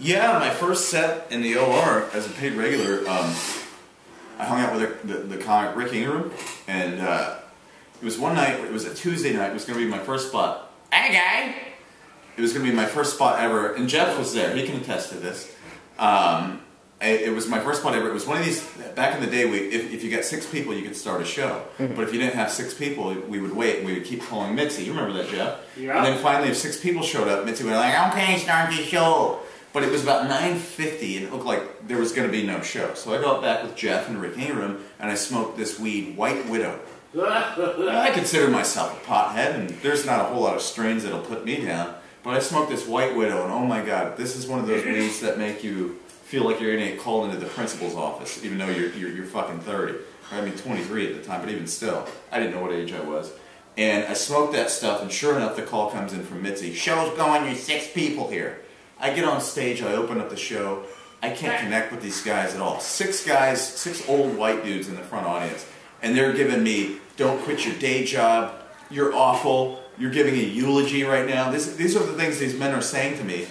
Yeah, my first set in the OR as a paid regular, I hung out with the comic Rick Ingram, and it was one night, it was a Tuesday night, it was going to be my first spot. Hey guy! It was going to be my first spot ever, and Jeff was there, he can attest to this. It was my first spot ever. It was one of these, back in the day, if you got 6 people, you could start a show. Mm-hmm. But if you didn't have 6 people, we would wait, and we would keep calling Mitzi. You remember that, Jeff? Yeah. And then finally, if 6 people showed up, Mitzi would be like, okay, start the show. But it was about 9:50, and it looked like there was going to be no show. So I got back with Jeff and Rick Ingram, and I smoked this weed, White Widow. I consider myself a pothead, and there's not a whole lot of strains that'll put me down. But I smoked this White Widow, and oh my God, this is one of those weeds that make you feel like you're going to get called into the principal's office, even though you're fucking 30. I mean, 23 at the time, but even still, I didn't know what age I was. And I smoked that stuff, and sure enough, the call comes in from Mitzi. Show's going, you're 6 people here. I get on stage, I open up the show, I can't connect with these guys at all. 6 guys, 6 old white dudes in the front audience, and they're giving me, don't quit your day job, you're awful, you're giving a eulogy right now. These are the things these men are saying to me.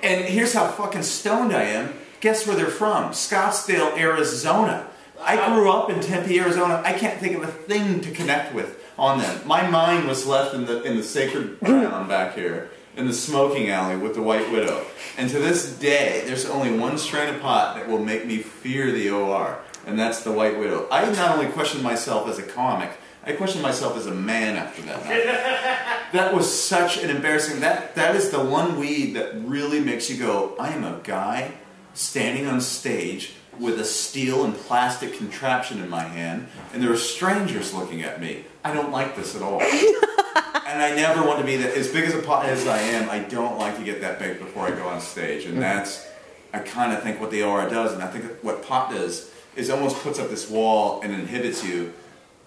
And here's how fucking stoned I am. Guess where they're from? Scottsdale, Arizona. I grew up in Tempe, Arizona. I can't think of a thing to connect with on them. My mind was left in the sacred ground back here, in the smoking alley with the White Widow. And to this day, there's only one strain of pot that will make me fear the OR, and that's the White Widow. I not only question myself as a comic, I question myself as a man after that night. That was such an embarrassing, that is the one weed that really makes you go, I am a guy standing on stage with a steel and plastic contraption in my hand, and there are strangers looking at me. I don't like this at all. And I never want to be that, as big as a pot as I am, I don't like to get that big before I go on stage. And that's, I kind of think what the OR does, and I think what pot does, is almost puts up this wall and inhibits you,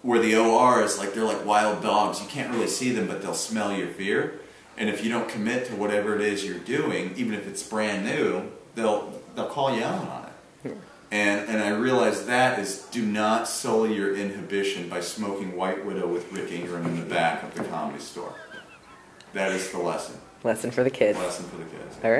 where the OR is like, they're like wild dogs. You can't really see them, but they'll smell your fear. And if you don't commit to whatever it is you're doing, even if it's brand new, they'll call you out on it. And I realize that is, do not sully your inhibition by smoking White Widow with Rick Ingram in the back of the Comedy Store. That is the lesson. Lesson for the kids. Lesson for the kids. All right.